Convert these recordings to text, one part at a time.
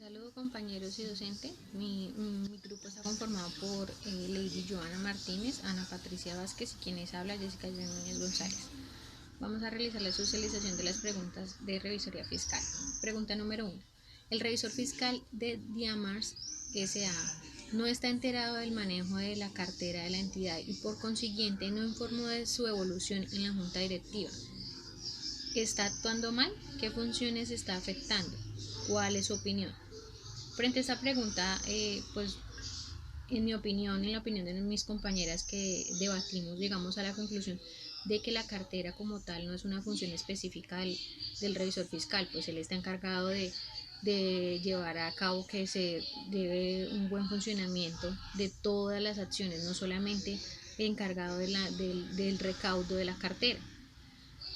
Saludos compañeros y docentes. Mi grupo está conformado por Lady Joana Martínez, Ana Patricia Vázquez y quienes habla Jessica Núñez González. Vamos a realizar la socialización de las preguntas de revisoría fiscal. Pregunta número 1. El revisor fiscal de Diamars S.A. no está enterado del manejo de la cartera de la entidad y por consiguiente no informó de su evolución en la junta directiva. ¿Está actuando mal? ¿Qué funciones está afectando? ¿Cuál es su opinión? Frente a esta pregunta, pues en mi opinión, en la opinión de mis compañeras que debatimos, llegamos a la conclusión de que la cartera como tal no es una función específica del revisor fiscal, pues él está encargado de llevar a cabo que se lleve un buen funcionamiento de todas las acciones, no solamente encargado del recaudo de la cartera.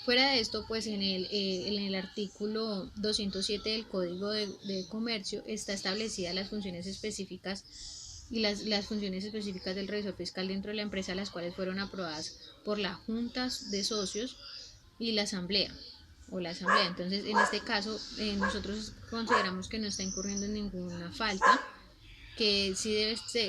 Fuera de esto, pues en el artículo 207 del Código de Comercio está establecida las funciones específicas y las funciones específicas del revisor fiscal dentro de la empresa, las cuales fueron aprobadas por la Junta de Socios y la Asamblea. Entonces, en este caso, nosotros consideramos que no está incurriendo en ninguna falta, que sí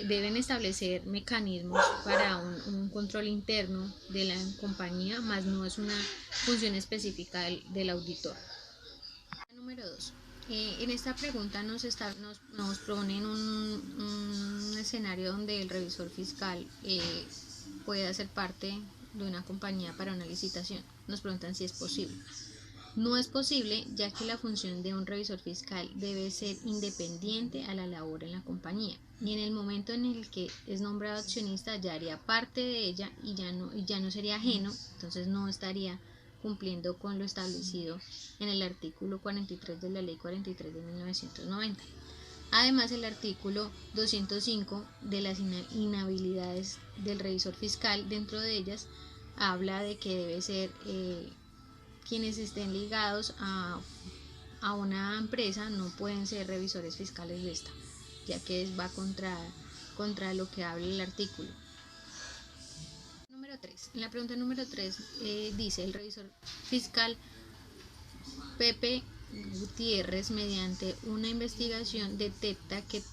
deben establecer mecanismos para un control interno de la compañía, más no es una función específica del auditor. Número 2. En esta pregunta nos proponen un escenario donde el revisor fiscal pueda ser parte de una compañía para una licitación. Nos preguntan si es posible. No es posible, ya que la función de un revisor fiscal debe ser independiente a la labor en la compañía, y en el momento en el que es nombrado accionista ya haría parte de ella y ya no sería ajeno, entonces no estaría cumpliendo con lo establecido en el artículo 43 de la Ley 43 de 1990. Además, el artículo 205 de las inhabilidades del revisor fiscal, dentro de ellas, habla de que debe ser quienes estén ligados a una empresa no pueden ser revisores fiscales de esta, ya que va contra lo que habla el artículo. Número 3. En la pregunta número 3 dice: el revisor fiscal Pepe Gutiérrez, mediante una investigación, detecta que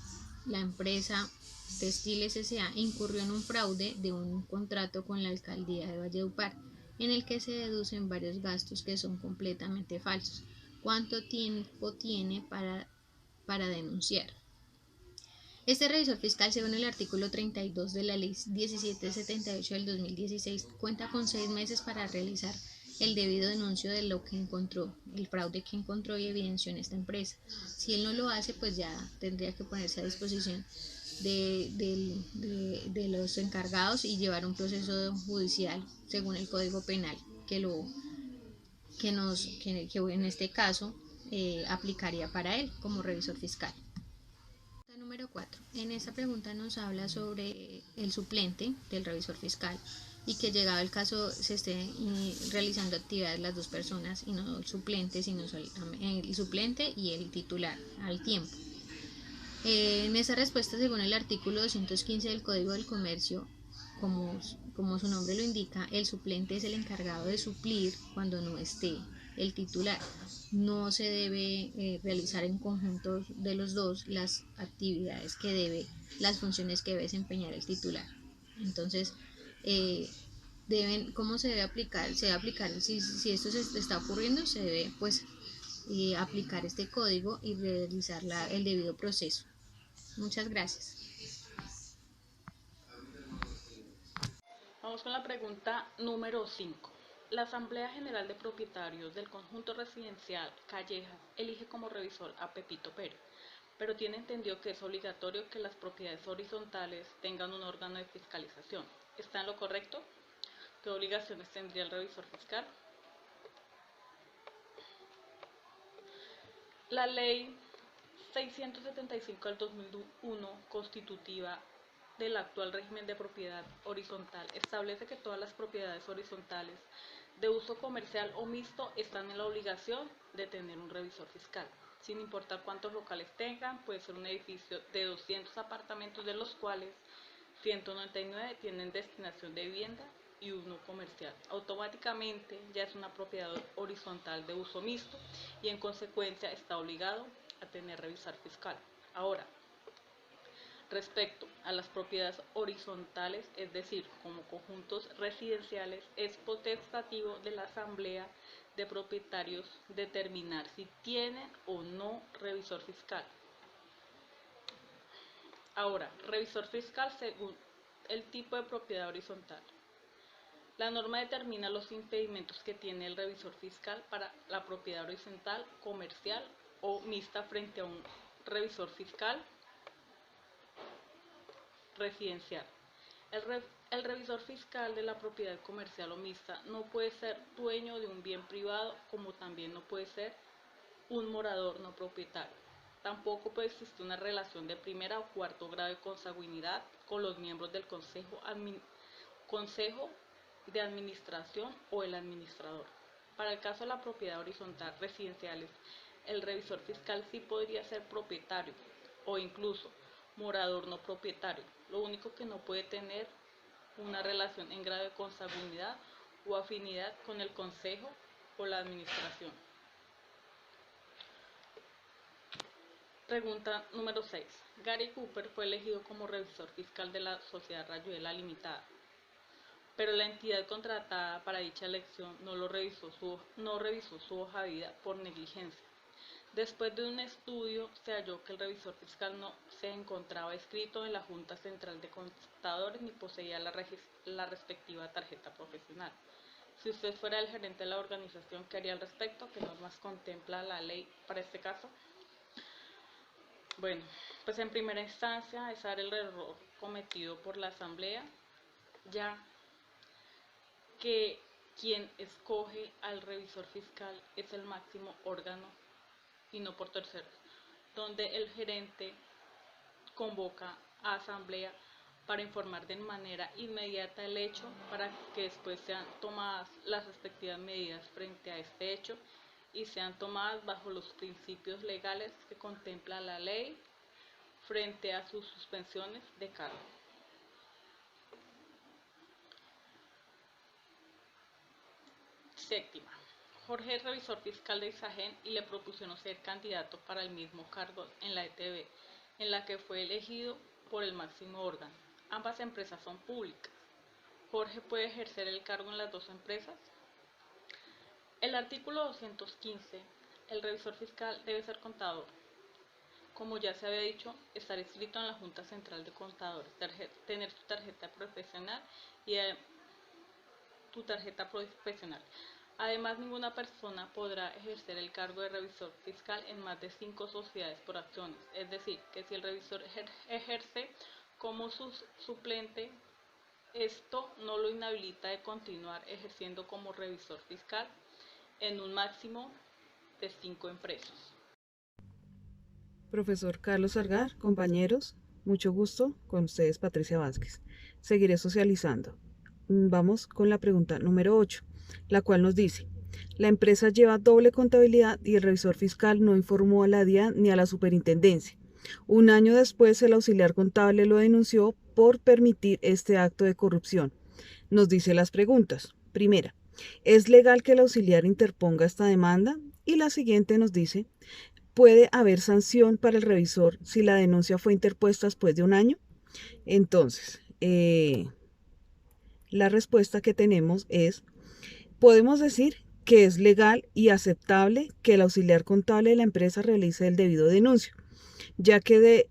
la empresa Textiles S.A. incurrió en un fraude de un contrato con la alcaldía de Valledupar, en el que se deducen varios gastos que son completamente falsos. ¿Cuánto tiempo tiene para denunciar? Este revisor fiscal, según el artículo 32 de la Ley 1778 del 2016, cuenta con 6 meses para realizar el debido denuncio de lo que encontró, el fraude que encontró y evidenció en esta empresa. Si él no lo hace, pues ya tendría que ponerse a disposición de los encargados y llevar un proceso judicial según el Código Penal que en este caso aplicaría para él como revisor fiscal. Número 4. En esta pregunta nos habla sobre el suplente del revisor fiscal y que llegado el caso se esté realizando actividades las dos personas y no el suplente, sino el suplente y el titular al tiempo. En esa respuesta, según el artículo 215 del Código del Comercio, como su nombre lo indica, el suplente es el encargado de suplir cuando no esté el titular. No se debe realizar en conjunto de los dos las actividades las funciones que debe desempeñar el titular. Entonces, ¿cómo se debe aplicar? Se debe aplicar, si esto se está ocurriendo, se debe aplicar este código y realizar el debido proceso. Muchas gracias. Vamos con la pregunta número 5. La Asamblea General de Propietarios del Conjunto Residencial Callejas elige como revisor a Pepito Pérez, pero tiene entendido que es obligatorio que las propiedades horizontales tengan un órgano de fiscalización. ¿Está en lo correcto? ¿Qué obligaciones tendría el revisor fiscal? La Ley 675 del 2001, constitutiva del actual régimen de propiedad horizontal, establece que todas las propiedades horizontales de uso comercial o mixto están en la obligación de tener un revisor fiscal, sin importar cuántos locales tengan. Puede ser un edificio de 200 apartamentos, de los cuales 199 tienen destinación de vivienda y uno comercial. Automáticamente ya es una propiedad horizontal de uso mixto y en consecuencia está obligado a a tener revisor fiscal. Ahora, respecto a las propiedades horizontales, es decir, como conjuntos residenciales, es potestativo de la Asamblea de Propietarios determinar si tienen o no revisor fiscal. Ahora, revisor fiscal según el tipo de propiedad horizontal. La norma determina los impedimentos que tiene el revisor fiscal para la propiedad horizontal, comercial o mixta frente a un revisor fiscal residencial. El revisor fiscal de la propiedad comercial o mixta no puede ser dueño de un bien privado, como también no puede ser un morador no propietario. Tampoco puede existir una relación de primera o cuarto grado de consanguinidad con los miembros del consejo de administración o el administrador. Para el caso de la propiedad horizontal residenciales, el revisor fiscal sí podría ser propietario o incluso morador no propietario. Lo único que no puede tener una relación en grado de consanguinidad o afinidad con el consejo o la administración. Pregunta número 6. Gary Cooper fue elegido como revisor fiscal de la Sociedad Rayuela Limitada, pero la entidad contratada para dicha elección no revisó su hoja de vida por negligencia. Después de un estudio, se halló que el revisor fiscal no se encontraba inscrito en la Junta Central de Contadores ni poseía la respectiva tarjeta profesional. Si usted fuera el gerente de la organización, ¿qué haría al respecto? ¿Qué normas contempla la ley para este caso? Bueno, pues en primera instancia es el error cometido por la Asamblea, ya que quien escoge al revisor fiscal es el máximo órgano y no por terceros, donde el gerente convoca a asamblea para informar de manera inmediata el hecho para que después sean tomadas las respectivas medidas frente a este hecho y sean tomadas bajo los principios legales que contempla la ley frente a sus suspensiones de cargo. Séptima. Jorge es revisor fiscal de Isagen y le propusieron ser candidato para el mismo cargo en la ETB, en la que fue elegido por el máximo órgano. Ambas empresas son públicas. ¿Jorge puede ejercer el cargo en las dos empresas? El artículo 215. El revisor fiscal debe ser contador. Como ya se había dicho, estar inscrito en la Junta Central de Contadores, tener su tarjeta profesional y tu tarjeta profesional. Además, ninguna persona podrá ejercer el cargo de revisor fiscal en más de 5 sociedades por acciones. Es decir, que si el revisor ejerce como suplente, esto no lo inhabilita de continuar ejerciendo como revisor fiscal en un máximo de 5 empresas. Profesor Carlos Sargar, compañeros, mucho gusto, con ustedes Patricia Vázquez. Seguiré socializando. Vamos con la pregunta número 8, la cual nos dice: la empresa lleva doble contabilidad y el revisor fiscal no informó a la DIAN ni a la superintendencia. Un año después, el auxiliar contable lo denunció por permitir este acto de corrupción. Nos dice las preguntas. Primera, ¿es legal que el auxiliar interponga esta demanda? Y la siguiente nos dice: ¿puede haber sanción para el revisor si la denuncia fue interpuesta después de un año? Entonces, la respuesta que tenemos es: podemos decir que es legal y aceptable que el auxiliar contable de la empresa realice el debido denuncio, ya que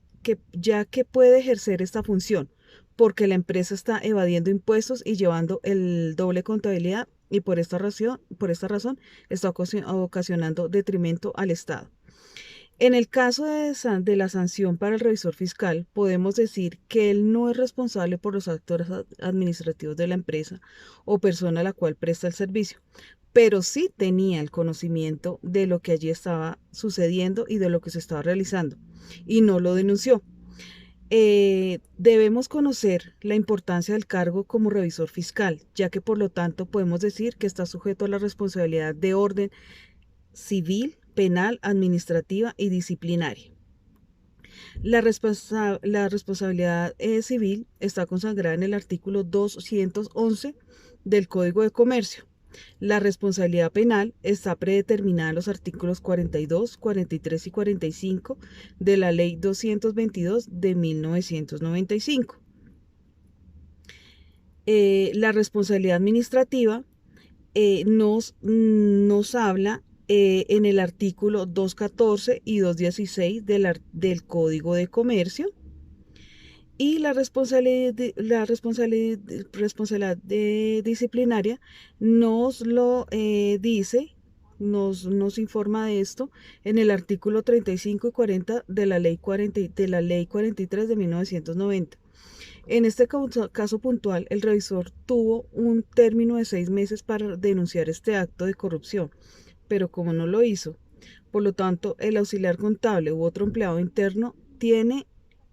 puede ejercer esta función porque la empresa está evadiendo impuestos y llevando el doble contabilidad y por esta razón está ocasionando detrimento al Estado. En el caso de la sanción para el revisor fiscal, podemos decir que él no es responsable por los actos administrativos de la empresa o persona a la cual presta el servicio, pero sí tenía el conocimiento de lo que allí estaba sucediendo y de lo que se estaba realizando, y no lo denunció. Debemos conocer la importancia del cargo como revisor fiscal, ya que por lo tanto podemos decir que está sujeto a la responsabilidad de orden civil, penal, administrativa y disciplinaria. La responsabilidad civil está consagrada en el artículo 211 del Código de Comercio. La responsabilidad penal está predeterminada en los artículos 42, 43 y 45 de la Ley 222 de 1995. La responsabilidad administrativa nos habla en el artículo 214 y 216 del Código de Comercio. Y la responsabilidad disciplinaria nos lo dice, nos informa de esto en el artículo 35 y 40 de la Ley 43 de 1990. En este caso puntual, el revisor tuvo un término de 6 meses para denunciar este acto de corrupción, pero como no lo hizo, por lo tanto, el auxiliar contable u otro empleado interno tiene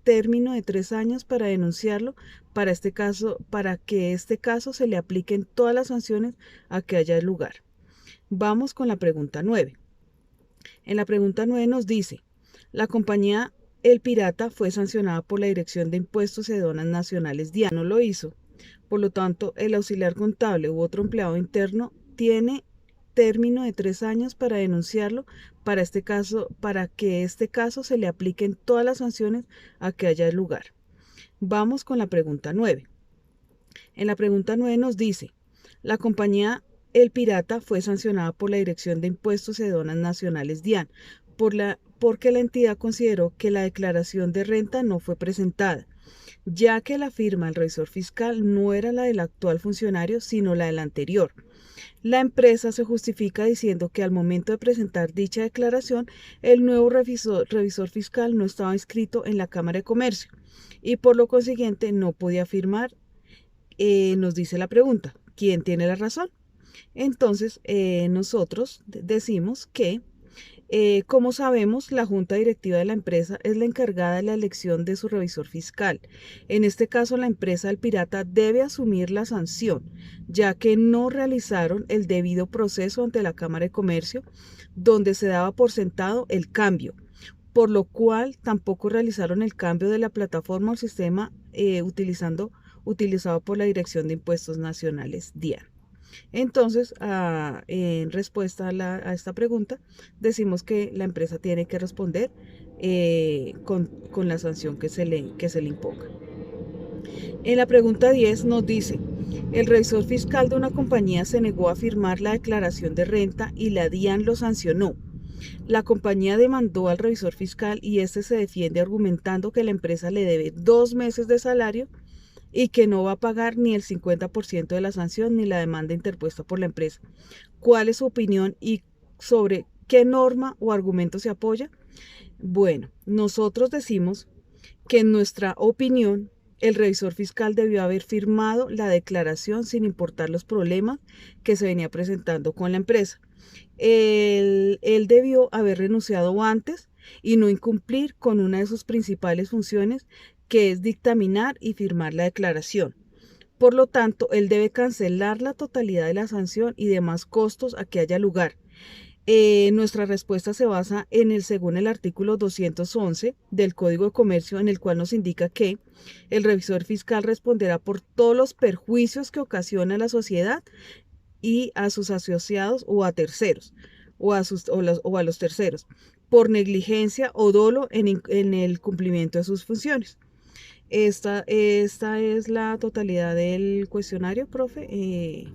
término de 3 años para denunciarlo para que este caso se le apliquen todas las sanciones a que haya lugar. Vamos con la pregunta 9. En la pregunta 9 nos dice, la compañía El Pirata fue sancionada por la Dirección de Impuestos y Aduanas Nacionales DIAN, no lo hizo. Por lo tanto, el auxiliar contable u otro empleado interno tiene término de 3 años para denunciarlo para que este caso se le apliquen todas las sanciones a que haya lugar. Vamos con la pregunta 9. En la pregunta 9 nos dice, la compañía El Pirata fue sancionada por la Dirección de Impuestos y Aduanas Nacionales DIAN porque la entidad consideró que la declaración de renta no fue presentada, ya que la firma del revisor fiscal no era la del actual funcionario, sino la del anterior. La empresa se justifica diciendo que al momento de presentar dicha declaración, el nuevo revisor fiscal no estaba inscrito en la Cámara de Comercio y por lo consiguiente no podía firmar. Nos dice la pregunta, ¿quién tiene la razón? Entonces, nosotros decimos que como sabemos, la junta directiva de la empresa es la encargada de la elección de su revisor fiscal. En este caso, la empresa El Pirata debe asumir la sanción, ya que no realizaron el debido proceso ante la Cámara de Comercio, donde se daba por sentado el cambio, por lo cual tampoco realizaron el cambio de la plataforma o sistema utilizado por la Dirección de Impuestos Nacionales, DIAN. Entonces, en respuesta a esta pregunta, decimos que la empresa tiene que responder con la sanción que se le imponga. En la pregunta 10 nos dice, el revisor fiscal de una compañía se negó a firmar la declaración de renta y la DIAN lo sancionó. La compañía demandó al revisor fiscal y este se defiende argumentando que la empresa le debe 2 meses de salario y que no va a pagar ni el 50% de la sanción ni la demanda interpuesta por la empresa. ¿Cuál es su opinión y sobre qué norma o argumento se apoya? Bueno, nosotros decimos que en nuestra opinión el revisor fiscal debió haber firmado la declaración sin importar los problemas que se venía presentando con la empresa. Él debió haber renunciado antes y no incumplir con una de sus principales funciones, que es dictaminar y firmar la declaración. Por lo tanto, él debe cancelar la totalidad de la sanción y demás costos a que haya lugar. Nuestra respuesta se basa según el artículo 211 del Código de Comercio, en el cual nos indica que el revisor fiscal responderá por todos los perjuicios que ocasiona a la sociedad y a sus asociados o a terceros, o a los terceros, por negligencia o dolo en el cumplimiento de sus funciones. Esta es la totalidad del cuestionario, profe.